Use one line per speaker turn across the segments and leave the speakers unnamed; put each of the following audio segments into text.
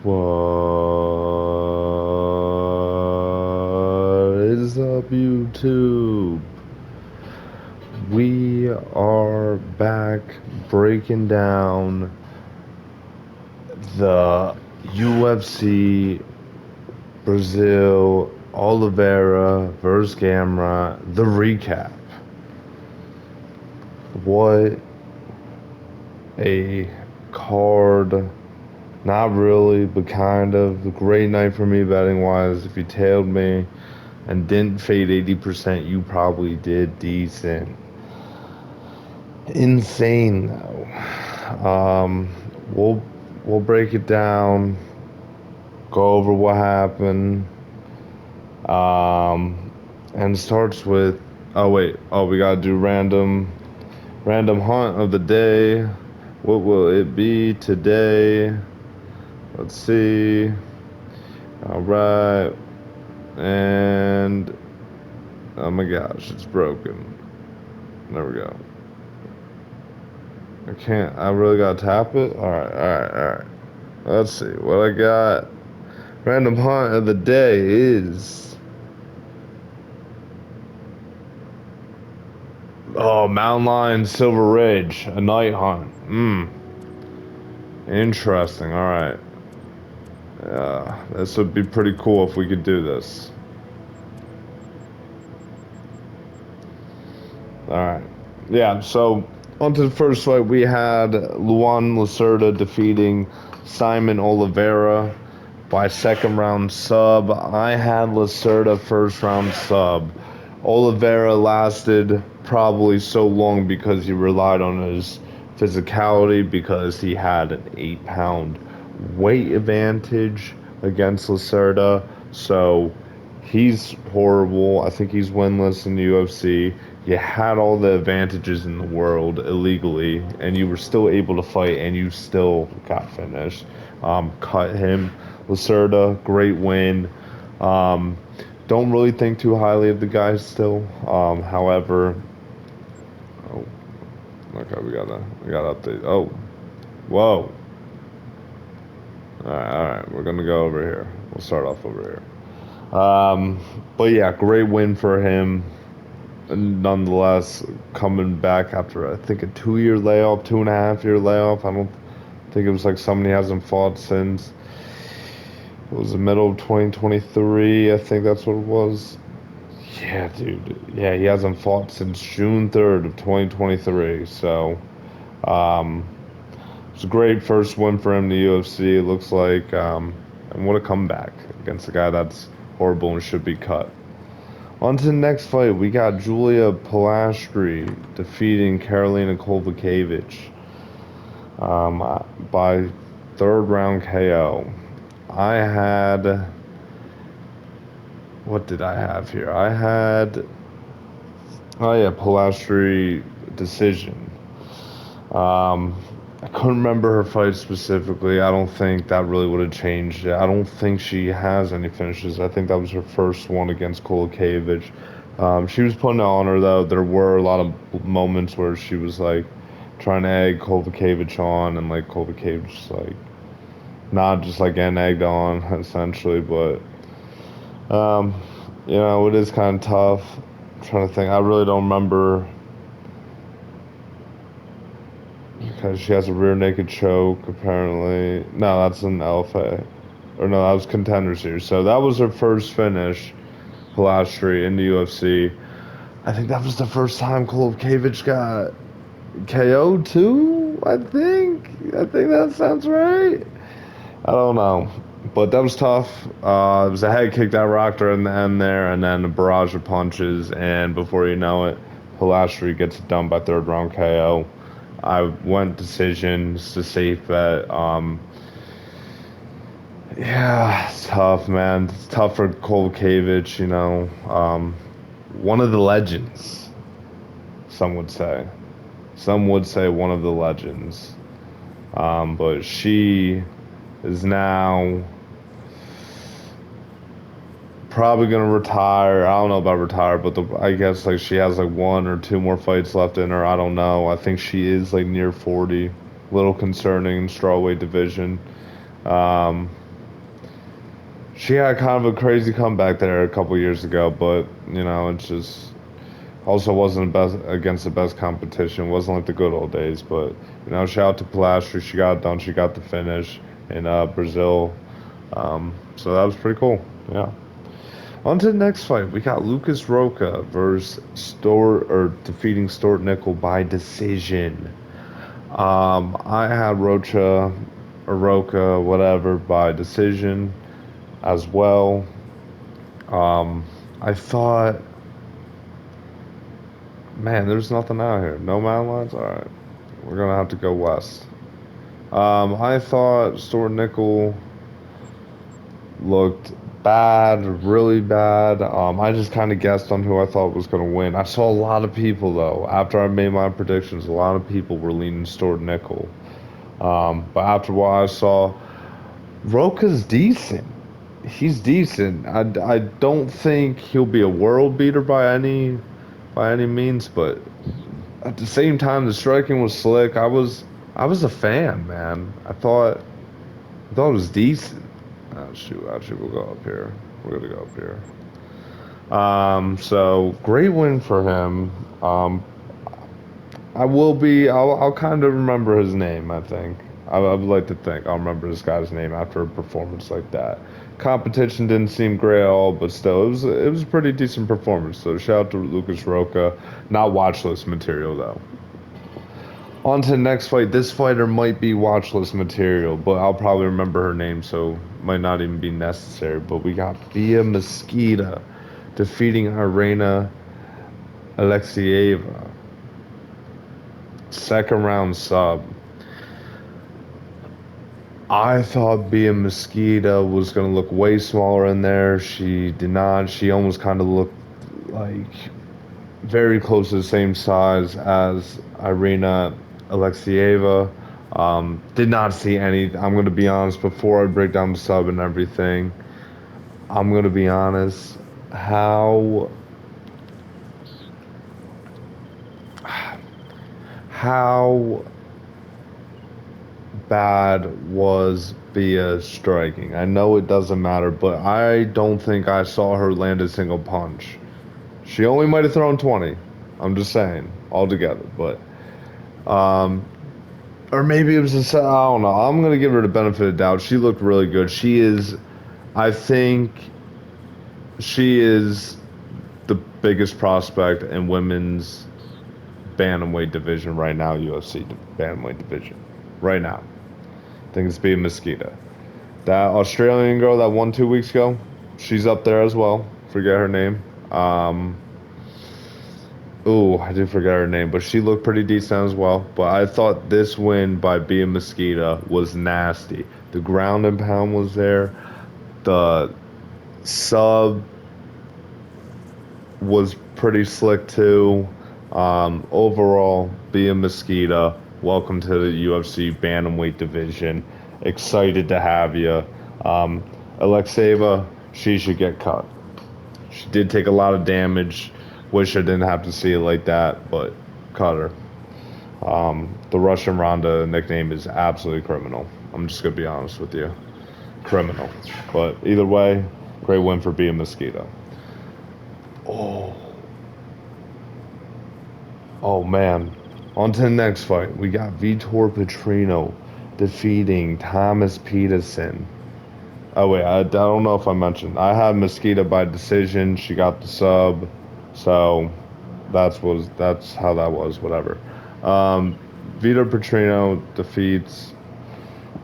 What is up, YouTube? We are back breaking down the UFC Brazil Oliveira versus Gamrot, the recap. What a card. Not really, but kind of. A great night for me betting wise. If you tailed me and didn't fade 80%, you probably did decent. Insane though. We'll break it down, go over what happened. Um, and starts with we gotta do random hunt of the day. What will it be today? Let's see. All right, and oh my gosh, it's broken. There we go. I can't. I really gotta tap it. All right. Let's see what I got. Random hunt of the day is Mountain Lion Silver Ridge, a night hunt. Interesting. All right. This would be pretty cool if we could do this. All right. Yeah. So on to the first fight, we had Luan Lacerda defeating Simon Oliveira by second round sub. I had Lacerda first round sub. Oliveira lasted probably so long because he relied on his physicality, because he had an 8 pound weight advantage against Lacerda. So he's horrible. I think he's winless in the UFC. You had all the advantages in the world illegally, and you were still able to fight, and you still got finished. Cut him. Lacerda, great win. Um, don't really think too highly of the guy still. However, oh, okay, we gotta update. Oh, whoa. All right, we're gonna go over here. We'll start off over here. But yeah, great win for him. Nonetheless, coming back after I think a 2 year layoff, 2.5 year layoff. I don't think it was like somebody hasn't fought since it was the middle of 2023. I think that's what it was. Yeah, dude. Yeah, he hasn't fought since June 3rd of 2023. So, um, it's a great first win for him in the UFC. It looks like, and what a comeback against a guy that's horrible and should be cut. On to the next fight, we got Julia Palastri defeating Karolina Kowalkiewicz by third round KO. I had, what did I have here? I had, oh yeah, Palastri decision. Um, I couldn't remember her fight specifically. I don't think that really would have changed it. I don't think she has any finishes. I think that was her first one against Kowalkiewicz. She was putting it on her though. There were a lot of moments where she was like trying to egg Kowalkiewicz on, and like Kowalkiewicz like not just like getting egged on essentially, but um, it is kind of tough. I'm trying to think. I really don't remember. Because she has a rear naked choke, apparently. No, that's an LFA. Or no, that was Contender Series. So that was her first finish, Pilastri, in the UFC. I think that was the first time Kowalkiewicz got KO'd too, I think. I think that sounds right. I don't know. But that was tough. It was a head kick that rocked her in the end there, and then a barrage of punches, and before you know it, Pilastri gets it done by third round KO. I went decisions to safe bet. Yeah, it's tough, man. It's tough for Kowalkiewicz. One of the legends, some would say. Some would say one of the legends. But she is now probably gonna retire. I don't know about retire, but I guess like she has like one or two more fights left in her. I don't know. I think she is like near 40. Little concerning strawweight division. she had kind of a crazy comeback there a couple years ago, but it's just also wasn't best against the best competition. Wasn't like the good old days, but shout out to Pilastri. She got it done. She got the finish in Brazil. So that was pretty cool. Yeah. On to the next fight. We got Lucas Roca versus defeating Stuart Nickel by decision. I had Rocha or Roca, whatever, by decision as well. I thought, man, there's nothing out here. No mountain lions? Alright. We're gonna have to go west. I thought Stuart Nickel looked bad, really bad. I just kind of guessed on who I thought was going to win. I saw a lot of people, though, after I made my predictions, a lot of people were leaning Stuart Nickel. But after what I saw, Roka's decent. He's decent. I don't think he'll be a world beater by any means, but at the same time, the striking was slick. I was a fan, man. I thought it was decent. Oh shoot, actually we'll go up here. We're gonna go up here. So great win for him. I'll kind of remember his name, I think. I would like to think I'll remember this guy's name after a performance like that. Competition didn't seem great at all, but still, it was a pretty decent performance. So shout out to Lucas Roca. Not watch list material though. On to the next fight. This fighter might be watch list material, but I'll probably remember her name, so might not even be necessary. But we got Via Mosquita defeating Irina Alexeyeva. Second round sub. I thought Via Mosquita was going to look way smaller in there. She did not. She almost kind of looked like very close to the same size as Irina Alexeyeva. Did not see any. I'm going to be honest, before I break down the sub and everything, I'm going to be honest. How bad was Bia striking? I know it doesn't matter, but I don't think I saw her land a single punch. She only might have thrown 20. I'm just saying, altogether. But, or maybe it was I don't know. I'm going to give her the benefit of the doubt. She looked really good. I think she is the biggest prospect in women's bantamweight division right now, UFC bantamweight division. Right now. I think it's being Mosquito. That Australian girl that won 2 weeks ago, she's up there as well. Forget her name. I did forget her name, but she looked pretty decent as well. But I thought this win by Bia Mosquito was nasty. The ground and pound was there. The sub was pretty slick too. Overall, Bia Mosquito, welcome to the UFC bantamweight division. Excited to have you. Alexeyeva, she should get cut. She did take a lot of damage. Wish I didn't have to see it like that, but cut her. The Russian Ronda nickname is absolutely criminal. I'm just going to be honest with you. Criminal. But either way, great win for Bia Mosquito. Oh man. On to the next fight. We got Vitor Petrino defeating Thomas Peterson. Oh wait, I don't know if I mentioned. I had Mosquito by decision. She got the sub. So that's how that was, whatever. Vitor Petrino defeats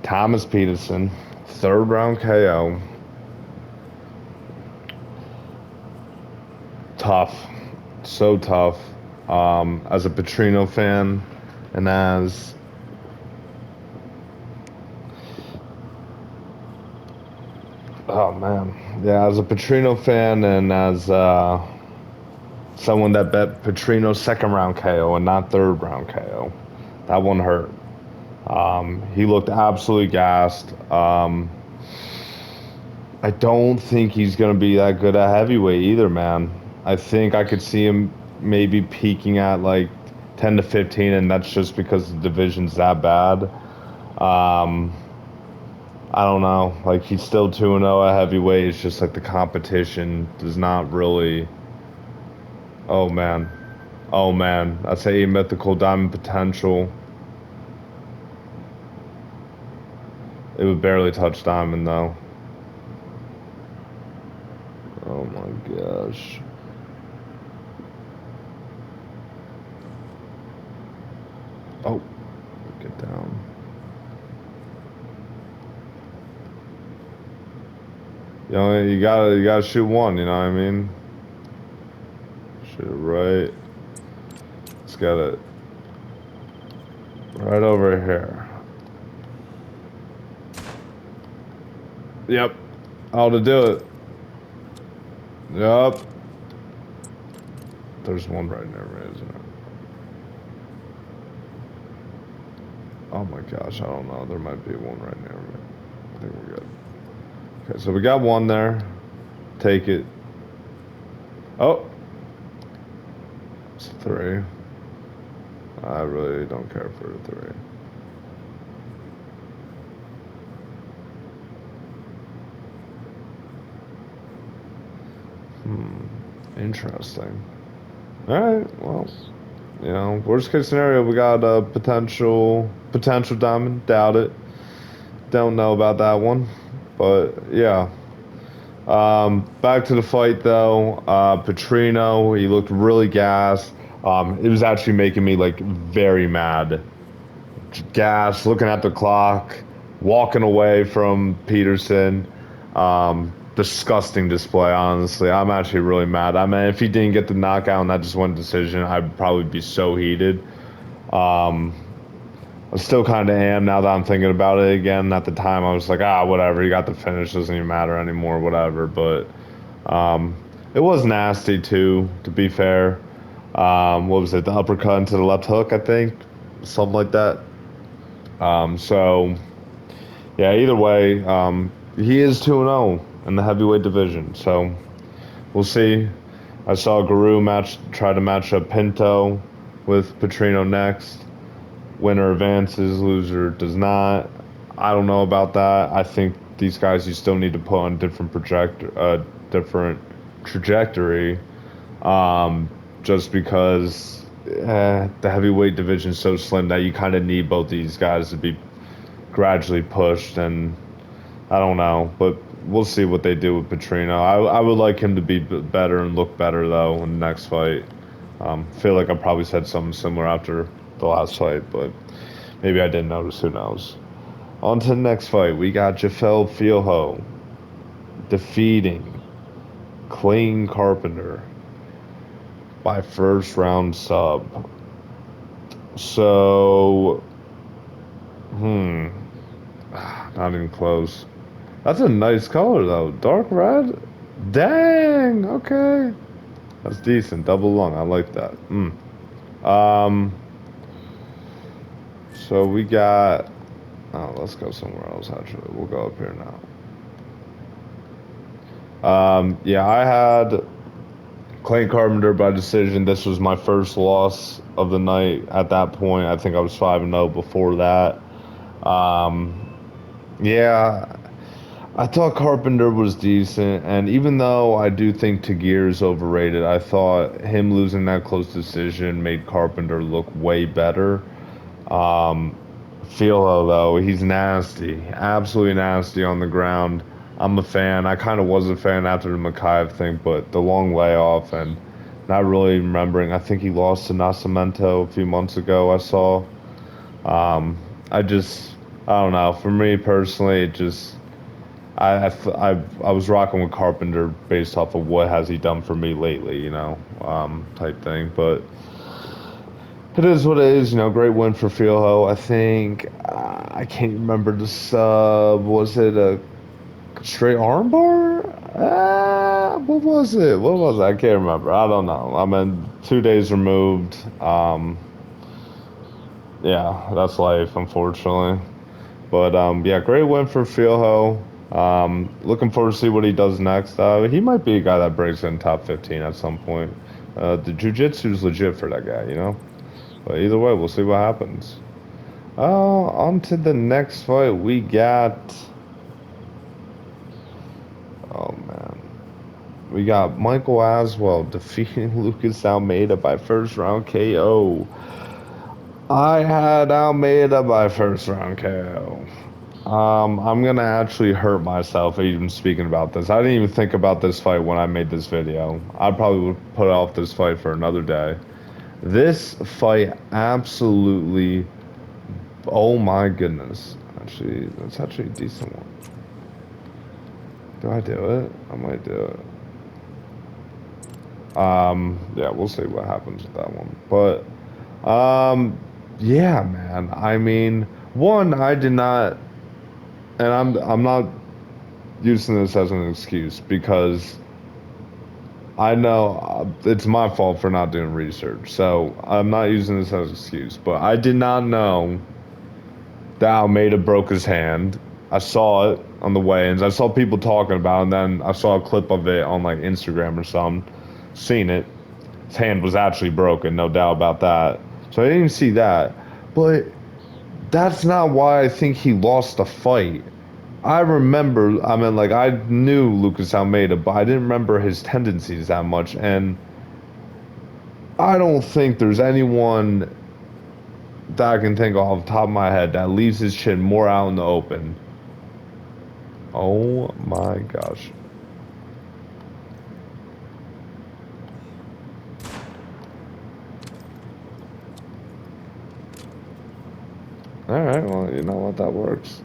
Thomas Peterson, third round KO. Tough. So tough. As a Petrino fan and as a Petrino fan and as someone that bet Petrino's second round KO and not third round KO, that one hurt. He looked absolutely gassed. I don't think he's going to be that good at heavyweight either, man. I think I could see him maybe peaking at like 10 to 15, and that's just because the division's that bad. I don't know. Like he's still 2-0 at heavyweight. It's just like the competition does not really. Oh man. Oh man. That's a mythical diamond potential. It would barely touch diamond though. Oh my gosh. Oh, get down. You gotta shoot one, you know what I mean? Shoot it right. Let's get it right over here. Yep. How to do it. Yep. There's one right near me, isn't there? Oh my gosh, I don't know. There might be one right near me. I think we're good. Okay, so we got one there. Take it. Oh, it's a three. I really don't care for a three. Interesting. All right, well, worst case scenario, we got a potential diamond. Doubt it. Don't know about that one, but yeah. Back to the fight though. Petrino, he looked really gassed. It was actually making me like very mad. Gas, looking at the clock, walking away from Peterson. Disgusting display, honestly. I'm actually really mad. I mean, if he didn't get the knockout and that just one decision, I'd probably be so heated. Um, I still kind of am now that I'm thinking about it again. At the time, I was like, whatever. You got the finish, doesn't even matter anymore, whatever. But um, it was nasty too, to be fair. What was it? The uppercut into the left hook, I think, something like that. So yeah, either way, he is 2-0 in the heavyweight division. So we'll see. I saw Guru try to match up Pinto with Petrino next. Winner advances, loser does not. I don't know about that. I think these guys you still need to put on different trajectory. Just because the heavyweight division is so slim that you kind of need both these guys to be gradually pushed, and I don't know, but we'll see what they do with Petrino. I would like him to be better and look better though in the next fight. Feel like I probably said something similar after the last fight, but maybe I didn't notice. Who knows? On to the next fight. We got Jafel Fieho defeating Clayton Carpenter by first round sub. So, not even close. That's a nice color though. Dark red? Dang, okay. That's decent. Double lung. I like that. Um, so we got let's go somewhere else actually. We'll go up here now. Yeah, I had Clayton Carpenter by decision. This was my first loss of the night at that point. I think I was 5-0 before that. Um, yeah, I thought Carpenter was decent, and even though I do think Tagir is overrated, I thought him losing that close decision made Carpenter look way better. Um, Filo, though, he's nasty, absolutely nasty on the ground. I'm a fan. I kind of was a fan after the Makayev thing, but the long layoff and not really remembering. I think he lost to Nascimento a few months ago. I saw. Um, I just, I don't know. For me personally, it just I was rocking with Carpenter based off of what has he done for me lately, type thing. But it is what it is, great win for Fieldho. I think I can't remember the sub. Was it a straight armbar? What was it? What was it? I can't remember. I don't know. I mean, 2 days removed. Yeah, that's life, unfortunately. But yeah, great win for Fieldho. Looking forward to see what he does next. He might be a guy that breaks in top 15 at some point. The jiu-jitsu's legit for that guy. But either way, we'll see what happens. On to the next fight. We got Oh man. We got Michael Aswell defeating Lucas Almeida by first round KO. I had Almeida by first round KO. I'm gonna actually hurt myself even speaking about this. I didn't even think about this fight when I made this video. I probably would put off this fight for another day. This fight absolutely, oh my goodness. Actually, that's actually a decent one. Do I do it? I might do it. Yeah, we'll see what happens with that one. But, yeah, man. I mean, one, I did not, and I'm not using this as an excuse because I know it's my fault for not doing research. So I'm not using this as an excuse, but I did not know that Almeida broke his hand. I saw it on the weigh-ins. I saw people talking about it, and then I saw a clip of it on like Instagram or something. Seen it. His hand was actually broken, no doubt about that. So I didn't see that. But that's not why I think he lost the fight. I remember, I mean, like, I knew Lucas Almeida, but I didn't remember his tendencies that much. And I don't think there's anyone that I can think of off the top of my head that leaves his chin more out in the open. Oh my gosh. Alright, well, you know what? That works.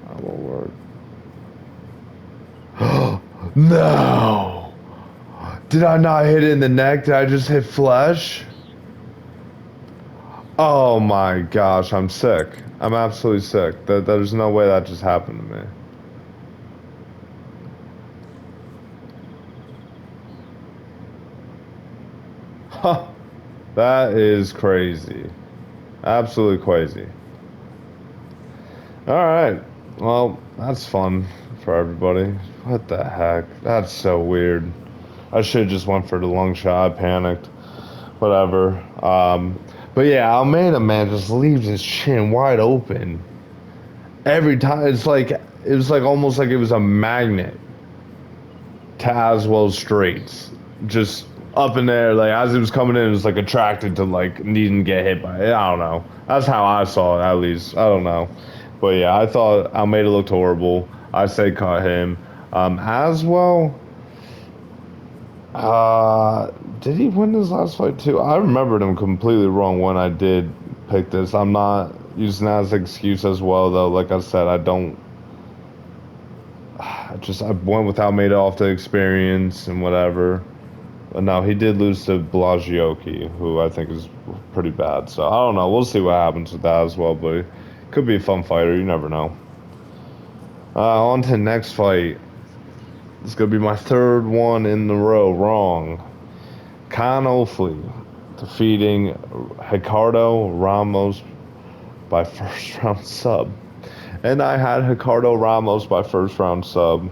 That will work. No! Did I not hit it in the neck? Did I just hit flesh? Oh my gosh, I'm sick. I'm absolutely sick. There's no way that just happened to me. Huh. That is crazy. Absolutely crazy. Alright. Well, that's fun for everybody. What the heck? That's so weird. I should have just went for the long shot. I panicked. Whatever. But yeah, Almeida, man, just leaves his chin wide open. Every time. It was like almost like it was a magnet to Aswell's straights. Just up in there, like as it was coming in, it was like attracted to like needing to get hit by it. I don't know. That's how I saw it, at least. I don't know. But yeah, I thought Almeida looked horrible. I say cut him. Aswell, did he win his last fight too? I remembered him completely wrong when I did pick this. I'm not using that as an excuse as well, though. Like I said, I don't. I went with Almeida off the experience and whatever. But no, he did lose to Blagioki, who I think is pretty bad. So I don't know. We'll see what happens with that as well. But he could be a fun fighter. You never know. On to the next fight. It's gonna be my third one in a row wrong. Con Ofley defeating Ricardo Ramos by first round sub. And I had Ricardo Ramos by first round sub.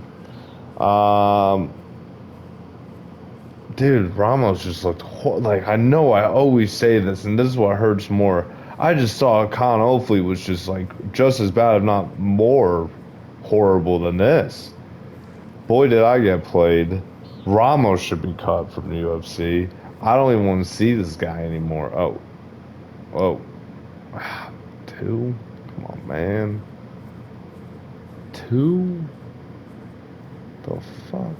Dude, Ramos just looked like, I know I always say this, and this is what hurts more. I just saw Con Ofley was just like just as bad, if not more horrible than this. Boy, did I get played. Ramos should be cut from the UFC. I don't even want to see this guy anymore. Oh. Oh. Two? Come on, man. Two? The fuck?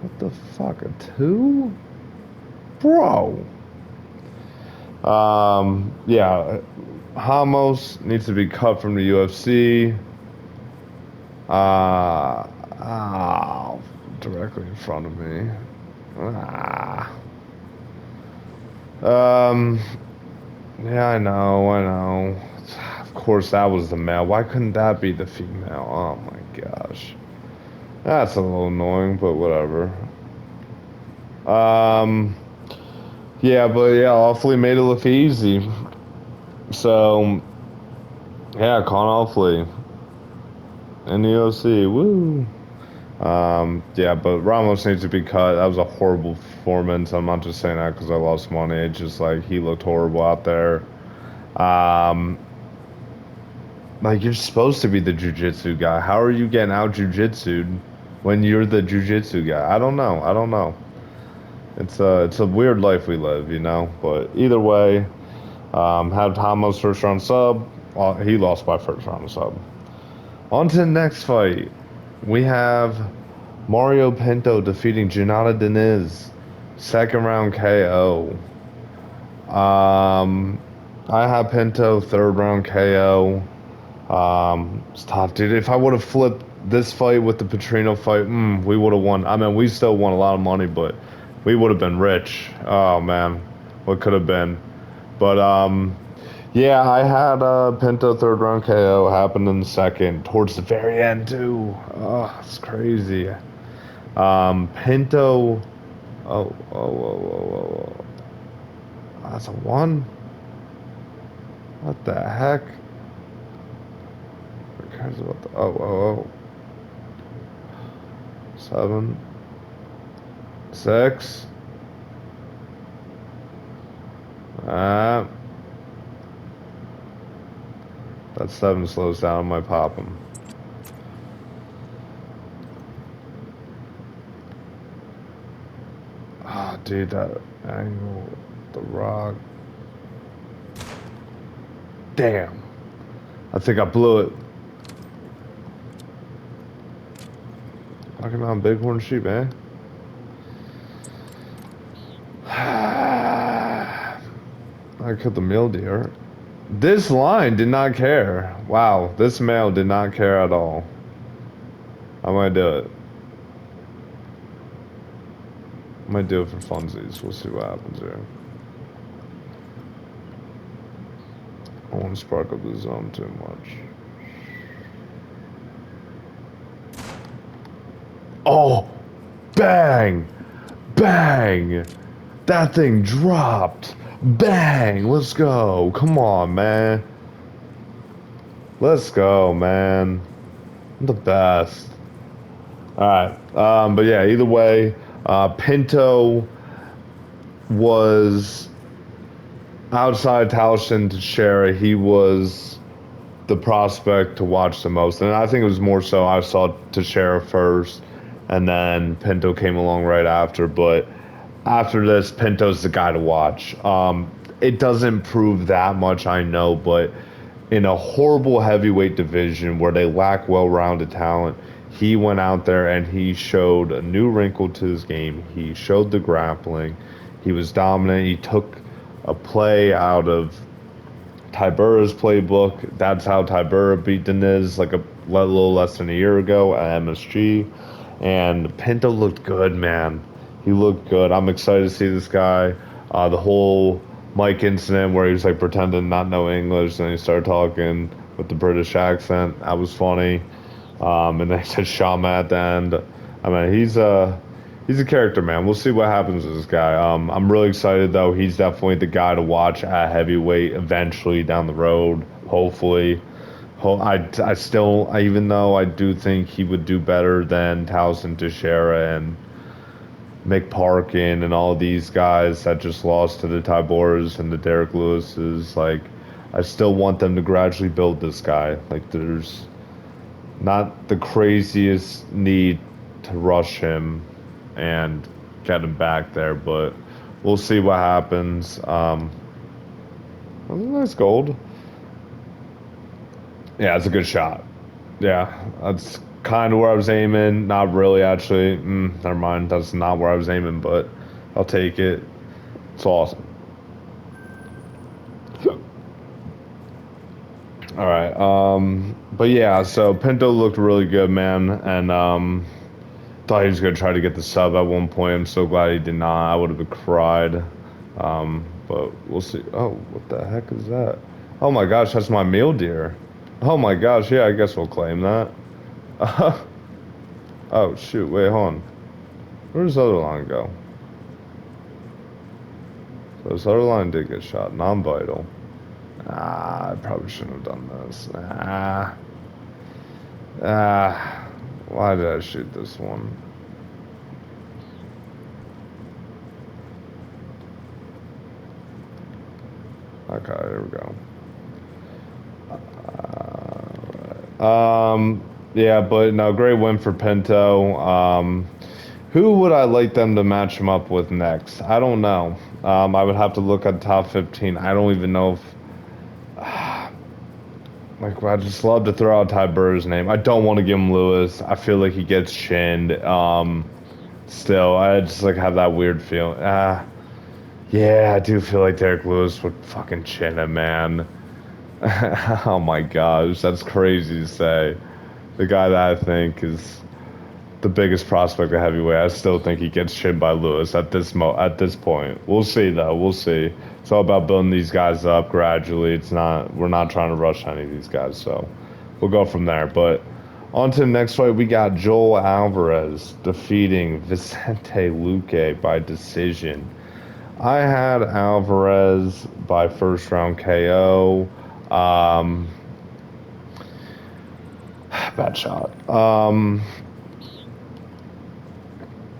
What the fuck? A two? Bro. Yeah. Ramos needs to be cut from the UFC. Oh, directly in front of me. Ah. Yeah, I know. Of course, that was the male. Why couldn't that be the female? Oh my gosh. That's a little annoying, but whatever. Um, yeah, but yeah, awfully made it look easy. So, yeah, Con Ofley in the UFC. Woo. Yeah, but Ramos needs to be cut. That was a horrible performance. I'm not just saying that because I lost money. It's just like he looked horrible out there. Um, like you're supposed to be the jiu-jitsu guy. How are you getting out jiu-jitsu'd? when you're the jujitsu guy. I don't know. I don't know. It's a weird life we live, you know. But either way, had Tomo's first round sub. He lost by first round sub. On to the next fight. We have Mario Pinto defeating Junata Diniz. Second round KO. Um, I have Pinto third round KO. It's tough, dude. If I would have flipped this fight with the Petrino fight, we would have won. I mean, we still won a lot of money, but we would have been rich. Oh man, what could have been? But yeah, I had Pinto third round KO happened in the second, towards the very end too. Oh, it's crazy. Pinto. Oh. That's a one. What the heck? Who cares about the? Oh. 7, 6. Ah, that 7 slows down my popping. Ah, dude, that angle, the rock. Damn. I think I blew it. Knocking on Bighorn Sheep, eh? I killed the mule deer. This line did not care. Wow, this male did not care at all. I might do it. I might do it for funsies. We'll see what happens here. I don't want to spark up the zone too much. Oh! Bang! Bang! That thing dropped! Bang! Let's go! Come on, man. Let's go, man. I'm the best. Alright. But yeah, either way, Pinto was outside Towson to share. He was the prospect to watch the most. And I think it was more so I saw Teixeira first, and then Pinto came along right after. But after this, Pinto's the guy to watch. It doesn't prove that much, I know, but in a horrible heavyweight division where they lack well-rounded talent, he went out there and he showed a new wrinkle to his game. He showed the grappling. He was dominant. He took a play out of Tibura's playbook. That's how Tibura beat Diniz like a little less than a year ago at MSG. And Pinto looked good, man. He looked good. I'm excited to see this guy. The whole Mike incident where he was like pretending not know English, and then he started talking with the British accent. That was funny. And then he said Shama at the end. I mean, he's a character, man. We'll see what happens with this guy. I'm really excited though. He's definitely the guy to watch at heavyweight eventually down the road. Hopefully, I still, even though I do think he would do better than Towson Teixeira and Mick Parkin and all these guys that just lost to the Tyboras and the Derek Lewises. Like, I still want them to gradually build this guy. Like, there's not the craziest need to rush him and get him back there, but we'll see what happens. That was a nice gold. Yeah, it's a good shot. Yeah, that's kind of where I was aiming. Not really, actually. Never mind. That's not where I was aiming, but I'll take it. It's awesome. All right. But yeah, so Pinto looked really good, man, and thought he was gonna try to get the sub at one point. I'm so glad he did not. I would have cried. But we'll see. Oh, what the heck is that? Oh my gosh, that's my mule deer. Oh my gosh, yeah, I guess we'll claim that. Oh shoot, wait, hold on. Where does the other line go? So this other line did get shot, non-vital. I probably shouldn't have done this. Why did I shoot this one? Okay, here we go. Yeah, but no, great win for Pinto. Who would I like them to match him up with next? I don't know. I would have to look at top 15. I don't even know if like I just love to throw out Ty Burr's name. I don't want to give him Lewis. I feel like he gets chinned. Still, I just like have that weird feeling. Yeah, I do feel like Derek Lewis would fucking chin him, man. Oh my gosh, that's crazy to say. The guy that I think is the biggest prospect of heavyweight, I still think he gets chinned by Lewis at this point. We'll see though. We'll see. It's all about building these guys up gradually. We're not trying to rush any of these guys, so we'll go from there. But on to the next fight, we got Joel Alvarez defeating Vicente Luque by decision. I had Alvarez by first round KO. Um, bad shot.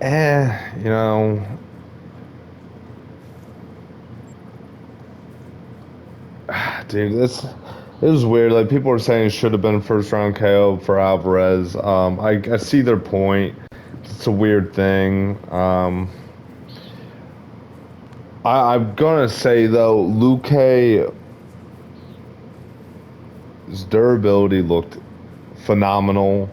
You know, dude, this it was weird. Like people were saying, it should have been first round KO for Alvarez. I see their point. It's a weird thing. I'm gonna say though, Luque's durability looked phenomenal.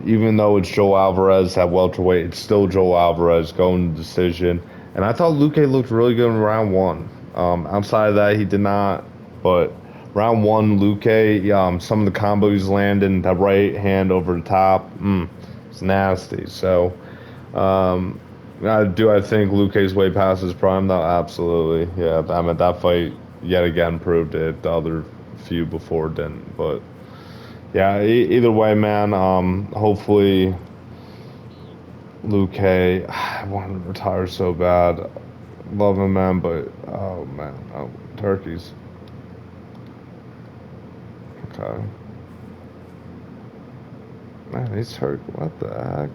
Even though it's Joe Alvarez at welterweight, it's still Joe Alvarez going to decision. And I thought Luque looked really good in round one. Outside of that, he did not. But round one, Luque, some of the combos he's landing, that right hand over the top, it's nasty. So, um, I think Luque's way past his prime? No, absolutely. Yeah, I mean, that fight yet again proved it. The other few before didn't. But yeah, either way, man. Hopefully, Luke Hay. I want to retire so bad. Love him, man, but oh man, oh, turkeys. Okay, man, he's turkey. What the heck?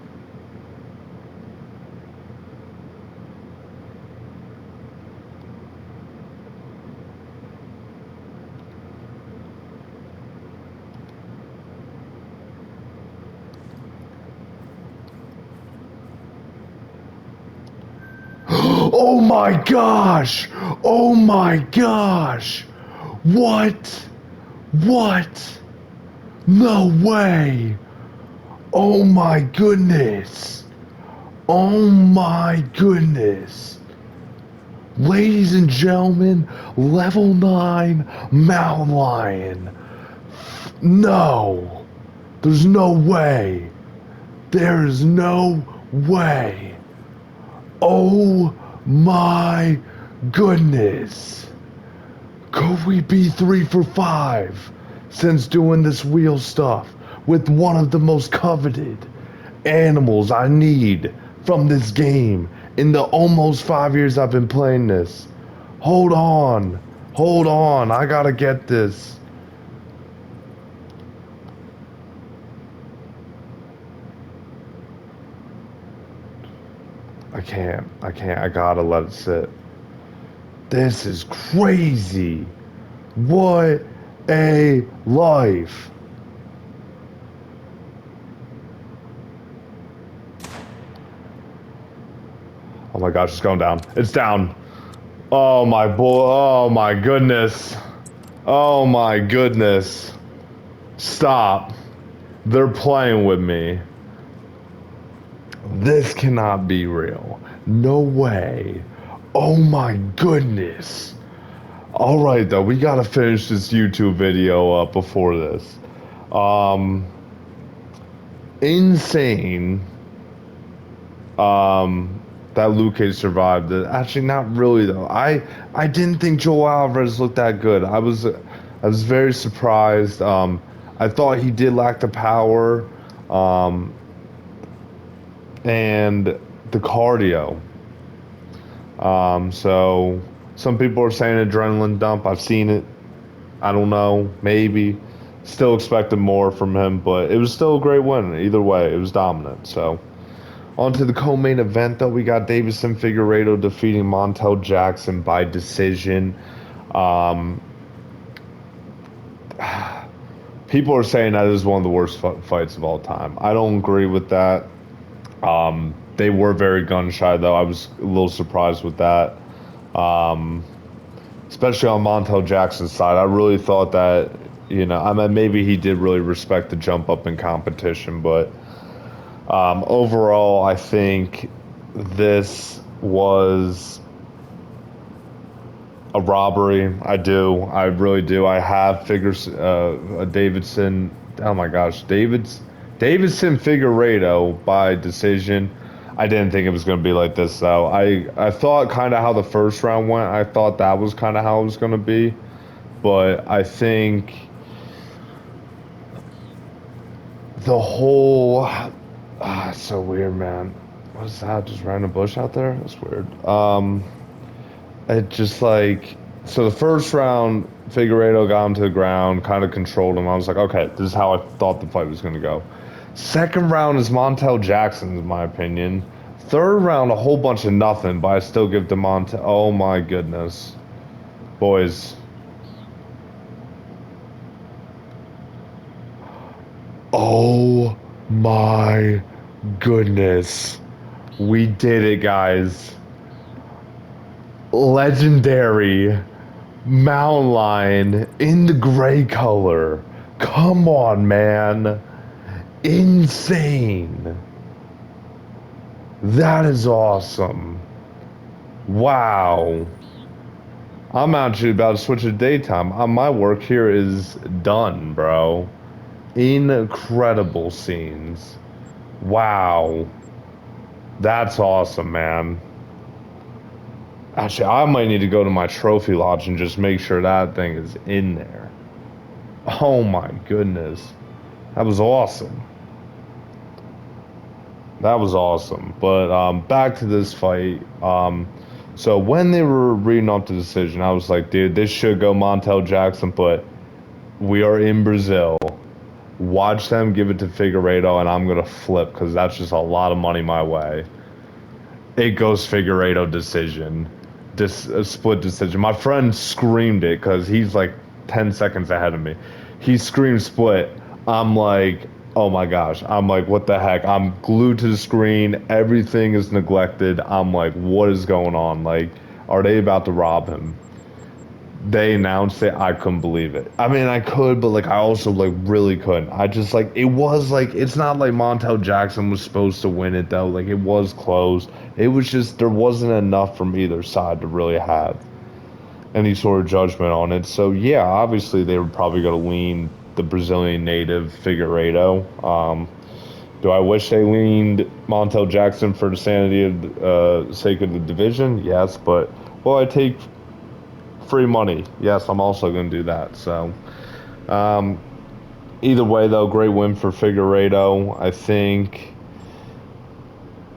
Oh my gosh! Oh my gosh! What? What? No way! Oh my goodness! Oh my goodness! Ladies and gentlemen, level 9 mountain lion. No! There's no way! There is no way! Oh my goodness! Could we be 3 for 5 since doing this wheel stuff with one of the most coveted animals I need from this game in the almost 5 years I've been playing this? Hold on. Hold on. I gotta get this. I can't. I can't. I gotta let it sit. This is crazy. What a life. Oh my gosh, it's going down. It's down. Oh my boy. Oh my goodness. Oh my goodness. Stop. They're playing with me. This cannot be real. No way. Oh my goodness. All right, though, we gotta finish this YouTube video up before this. Um, insane. That Luque survived. Actually, not really though. I didn't think Joel Alvarez looked that good. I was very surprised. I thought he did lack the power, um, and the cardio. So some people are saying adrenaline dump. I've seen it. I don't know. Maybe. Still expected more from him, but it was still a great win. Either way, it was dominant. So on to the co-main event, though. We got Davison Figueiredo defeating Montel Jackson by decision. Um, People are saying that is one of the worst fights of all time. I don't agree with that. They were very gun shy, though. I was a little surprised with that. Um, Especially on Montel Jackson's side. I really thought that, I mean, maybe he did really respect the jump up in competition, but overall, I think this was a robbery. I do. I really do. I have figures, a Davidson. Oh my gosh, Davidson Figueiredo by decision. I didn't think it was going to be like this though. I thought kind of how the first round went. I thought that was kind of how it was going to be, but I think the whole it's so weird, man. What's that? Just random bush out there? That's weird. It just like so the first round, Figueredo got him to the ground, kind of controlled him. I was like, okay, this is how I thought the fight was gonna go. Second round is Montel Jackson, in my opinion. Third round, a whole bunch of nothing, but I still give to Montel. Oh my goodness, boys. Oh my goodness. We did it, guys. Legendary mountain lion in the gray color. Come on, man. Insane. That is awesome. Wow. I'm actually about to switch to daytime. My work here is done, bro. Incredible scenes. Wow. That's awesome, man. Actually, I might need to go to my trophy lodge and just make sure that thing is in there. Oh my goodness. That was awesome. That was awesome. But back to this fight. So when they were reading off the decision, I was like, dude, this should go Montel Jackson, but we are in Brazil. Watch them give it to Figueiredo, and I'm going to flip because that's just a lot of money my way. It goes Figueiredo decision. A split decision. My friend screamed it because he's like 10 seconds ahead of me. He screamed split. I'm like, oh my gosh. I'm like, what the heck? I'm glued to the screen. Everything is neglected. I'm like, what is going on? Like, are they about to rob him? They announced it. I couldn't believe it. I mean, I could, but like, I also like really couldn't. I just like, it was like, it's not like Montel Jackson was supposed to win it though. Like, it was close. It was just, there wasn't enough from either side to really have any sort of judgment on it. So yeah, obviously they were probably going to lean the Brazilian native Figueiredo. Do I wish they leaned Montel Jackson for the sanity of sake of the division? Yes, but well, I take free money. Yes, I'm also going to do that. So either way, though, great win for Figueiredo. I think.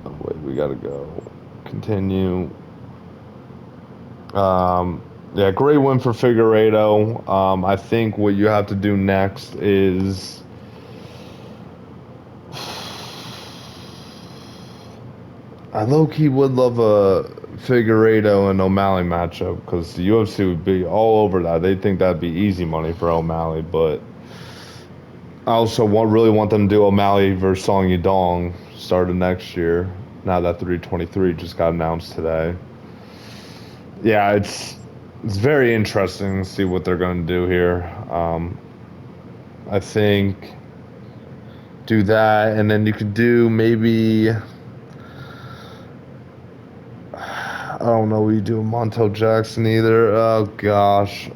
Oh, wait, we got to go. Continue. Yeah, great win for Figueiredo. I think what you have to do next is I low-key would love a Figueiredo and O'Malley matchup because the UFC would be all over that. They think that'd be easy money for O'Malley, but I also really want them to do O'Malley versus Song Yadong starting next year. Now that 323 just got announced today. Yeah, it's very interesting to see what they're going to do here. I think do that, and then you could do maybe I don't know what you do with Montel Jackson either. Oh gosh.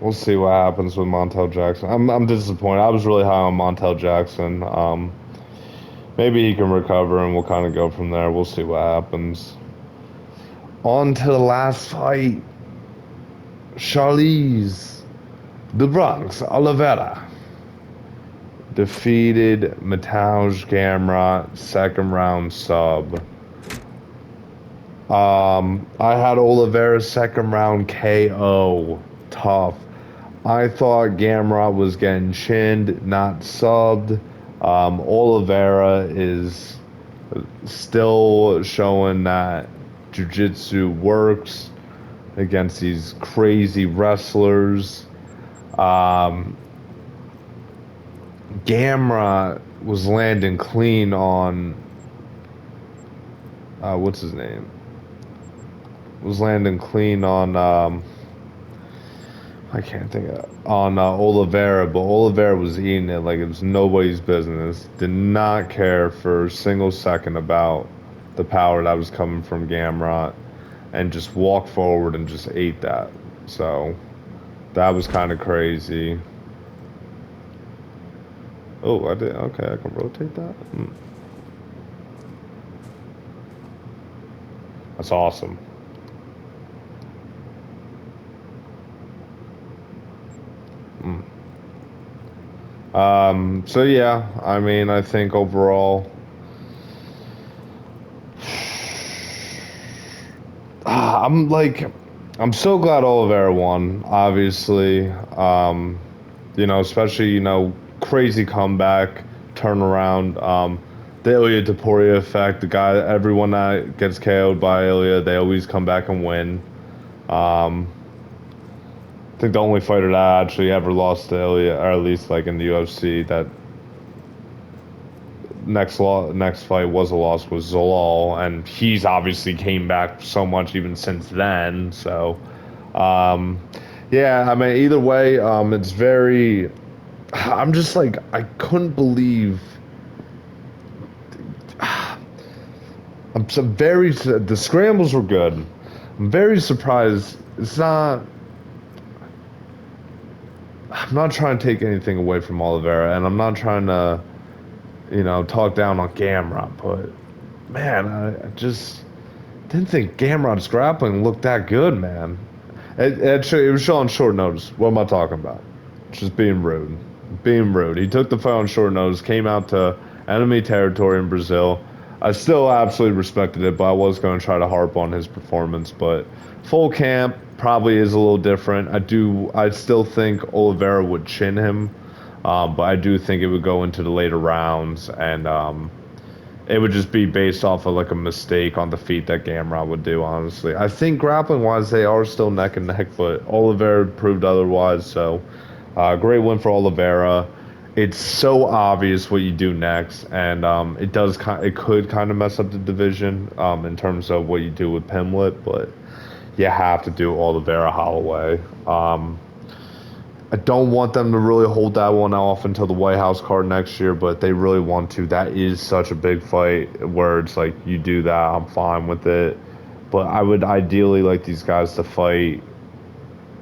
We'll see what happens with Montel Jackson. I'm disappointed. I was really high on Montel Jackson. Maybe he can recover and we'll kind of go from there. We'll see what happens. On to the last fight. Charlize the Bronx Oliveira defeated Mateusz Gamrot, second round sub. I had Oliveira's second round KO. Tough. I thought Gamrot was getting chinned, not subbed. Oliveira is still showing that jiu-jitsu works. against these crazy wrestlers. Um, Gamrot was landing clean on what's his name? Was landing clean on I can't think of on Oliveira, but Oliveira was eating it like it was nobody's business. Did not care for a single second about the power that was coming from Gamrot, and just walked forward and just ate that. So that was kind of crazy. Oh, I did. Okay, I can rotate that. That's awesome. Mm. So yeah, I mean, I think overall, I'm like, I'm so glad Oliveira won. Obviously, especially crazy comeback, turnaround. The Ilya Taporia effect. The guy, everyone that gets KO'd by Ilya, they always come back and win. Um, I think the only fighter that actually ever lost to Ilya, or at least like in the UFC, that next fight was a loss was Zalal, and he's obviously came back so much even since then. So, um, yeah, I mean, either way, it's very. I'm just like I couldn't believe. I'm so very. The scrambles were good. I'm very surprised. It's not. I'm not trying to take anything away from Oliveira, and I'm not trying to, talk down on Gamrot, but man, I just didn't think Gamrot's grappling looked that good, man. It was on short notice. What am I talking about? Just being rude. Being rude. He took the fight on short notice, came out to enemy territory in Brazil. I still absolutely respected it, but I was going to try to harp on his performance. But full camp probably is a little different. I still think Oliveira would chin him, but I do think it would go into the later rounds, and it would just be based off of like a mistake on the feet that Gamrot would do, honestly. I think grappling wise they are still neck and neck, but Oliveira proved otherwise. So great win for Oliveira. It's so obvious what you do next, and it could kind of mess up the division in terms of what you do with Pimlet, but you have to do Oliveira Holloway. I don't want them to really hold that one off until the White House card next year, but they really want to. That is such a big fight where it's like you do that, I'm fine with it. But I would ideally like these guys to fight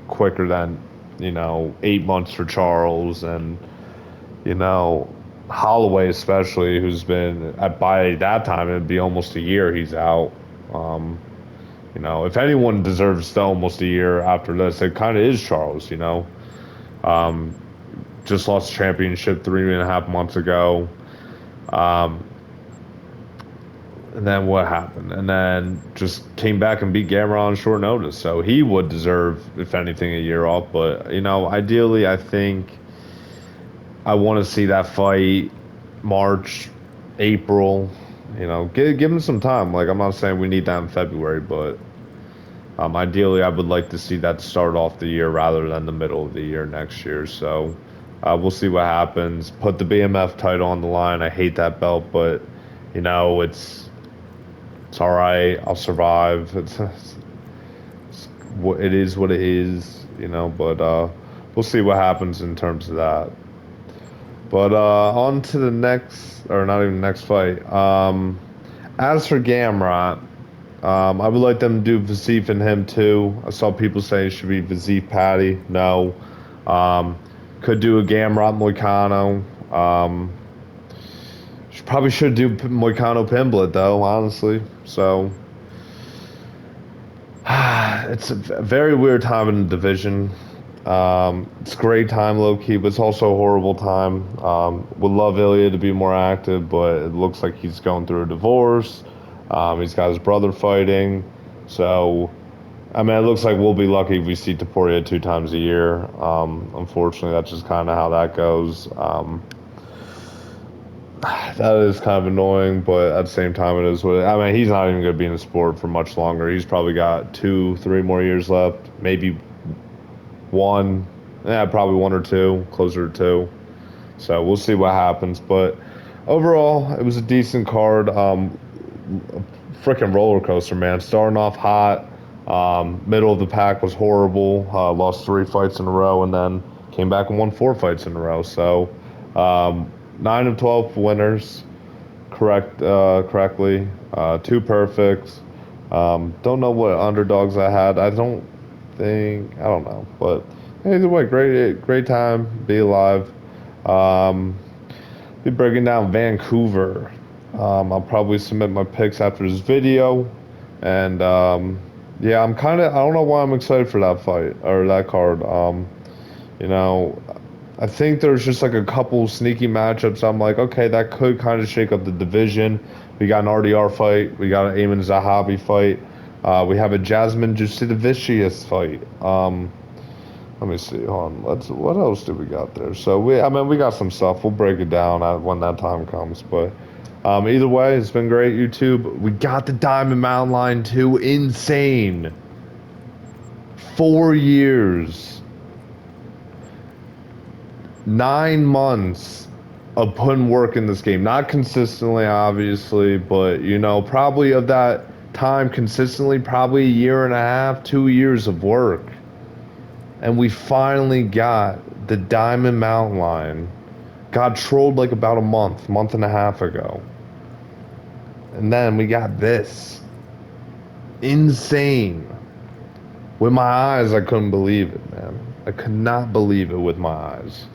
quicker than, 8 months for Charles and, you know, Holloway especially, who's been by that time it'd be almost a year he's out. Um, if anyone deserves almost a year after this, it kind of is Charles. Um, just lost the championship 3.5 months ago. Um, and then what happened? And then just came back and beat Gamrot on short notice. So he would deserve, if anything, a year off. But, ideally, I think I want to see that fight March, April. Give him some time. Like, I'm not saying we need that in February, but ideally, I would like to see that start off the year rather than the middle of the year next year. So we'll see what happens. Put the BMF title on the line. I hate that belt, but it's all right. I'll survive. It is what it is. But we'll see what happens in terms of that. But on to the next, or not even next fight. As for Gamrot. I would like them to do Vazif and him too. I saw people say it should be Vazif Patty. No. Um, could do a Gamrot Moicano. Probably should do Moicano Pimblet though, honestly. So it's a very weird time in the division. It's a great time, low key, but it's also a horrible time. Would love Ilya to be more active, but it looks like he's going through a divorce. He's got his brother fighting, so I mean, it looks like we'll be lucky if we see Taporia 2 times a year. Unfortunately, that's just kind of how that goes. That is kind of annoying, but at the same time, it is what I mean, he's not even going to be in the sport for much longer. He's probably got 2, 3 more years left, maybe one. Yeah, probably one or two, closer to two. So we'll see what happens. But overall, it was a decent card. Freaking roller coaster, man. Starting off hot, middle of the pack was horrible. Lost 3 fights in a row, and then came back and won 4 fights in a row. So 9 of 12 winners, correctly. Two perfects. Don't know what underdogs I had. I don't know, but either way, great time. Be alive. Um, be breaking down Vancouver. I'll probably submit my picks after this video, and yeah, I don't know why I'm excited for that fight or that card. You know, I think there's just like a couple sneaky matchups. I'm like, okay, that could kind of shake up the division. We got an RDR fight. We got an Eamon Zahabi fight. We have a Jasmine Jasudavicius fight. Let me see. Hold on. What else do we got there? So we got some stuff. We'll break it down when that time comes. But either way, it's been great, YouTube. We got the Diamond Mountain Line 2. Insane. 4 years. 9 months of putting work in this game. Not consistently, obviously, but probably of that time consistently, probably a year and a half, 2 years of work. And we finally got the Diamond Mountain Line. Got trolled like about a month and a half ago. And then we got this. Insane. With my eyes, I couldn't believe it, man. I could not believe it with my eyes.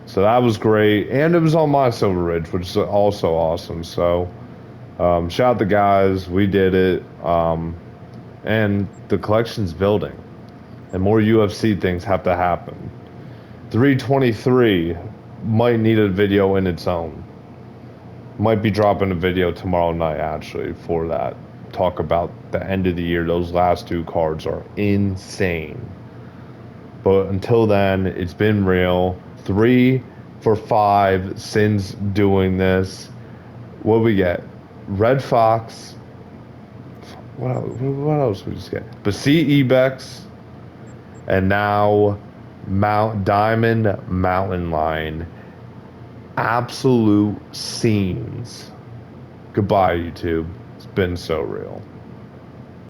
So that was great. And it was on my Silver Ridge, which is also awesome. So shout out the guys. We did it. And the collection's building. And more UFC things have to happen. 323 might need a video in its own. Might be dropping a video tomorrow night, actually, for that. Talk about the end of the year. Those last 2 cards are insane. But until then, it's been real. 3 for 5 since doing this. What we get? Red Fox. What else we just get? Basit Ibex. And now Diamond Mountain Line. Absolute scenes. Goodbye, YouTube. It's been so real.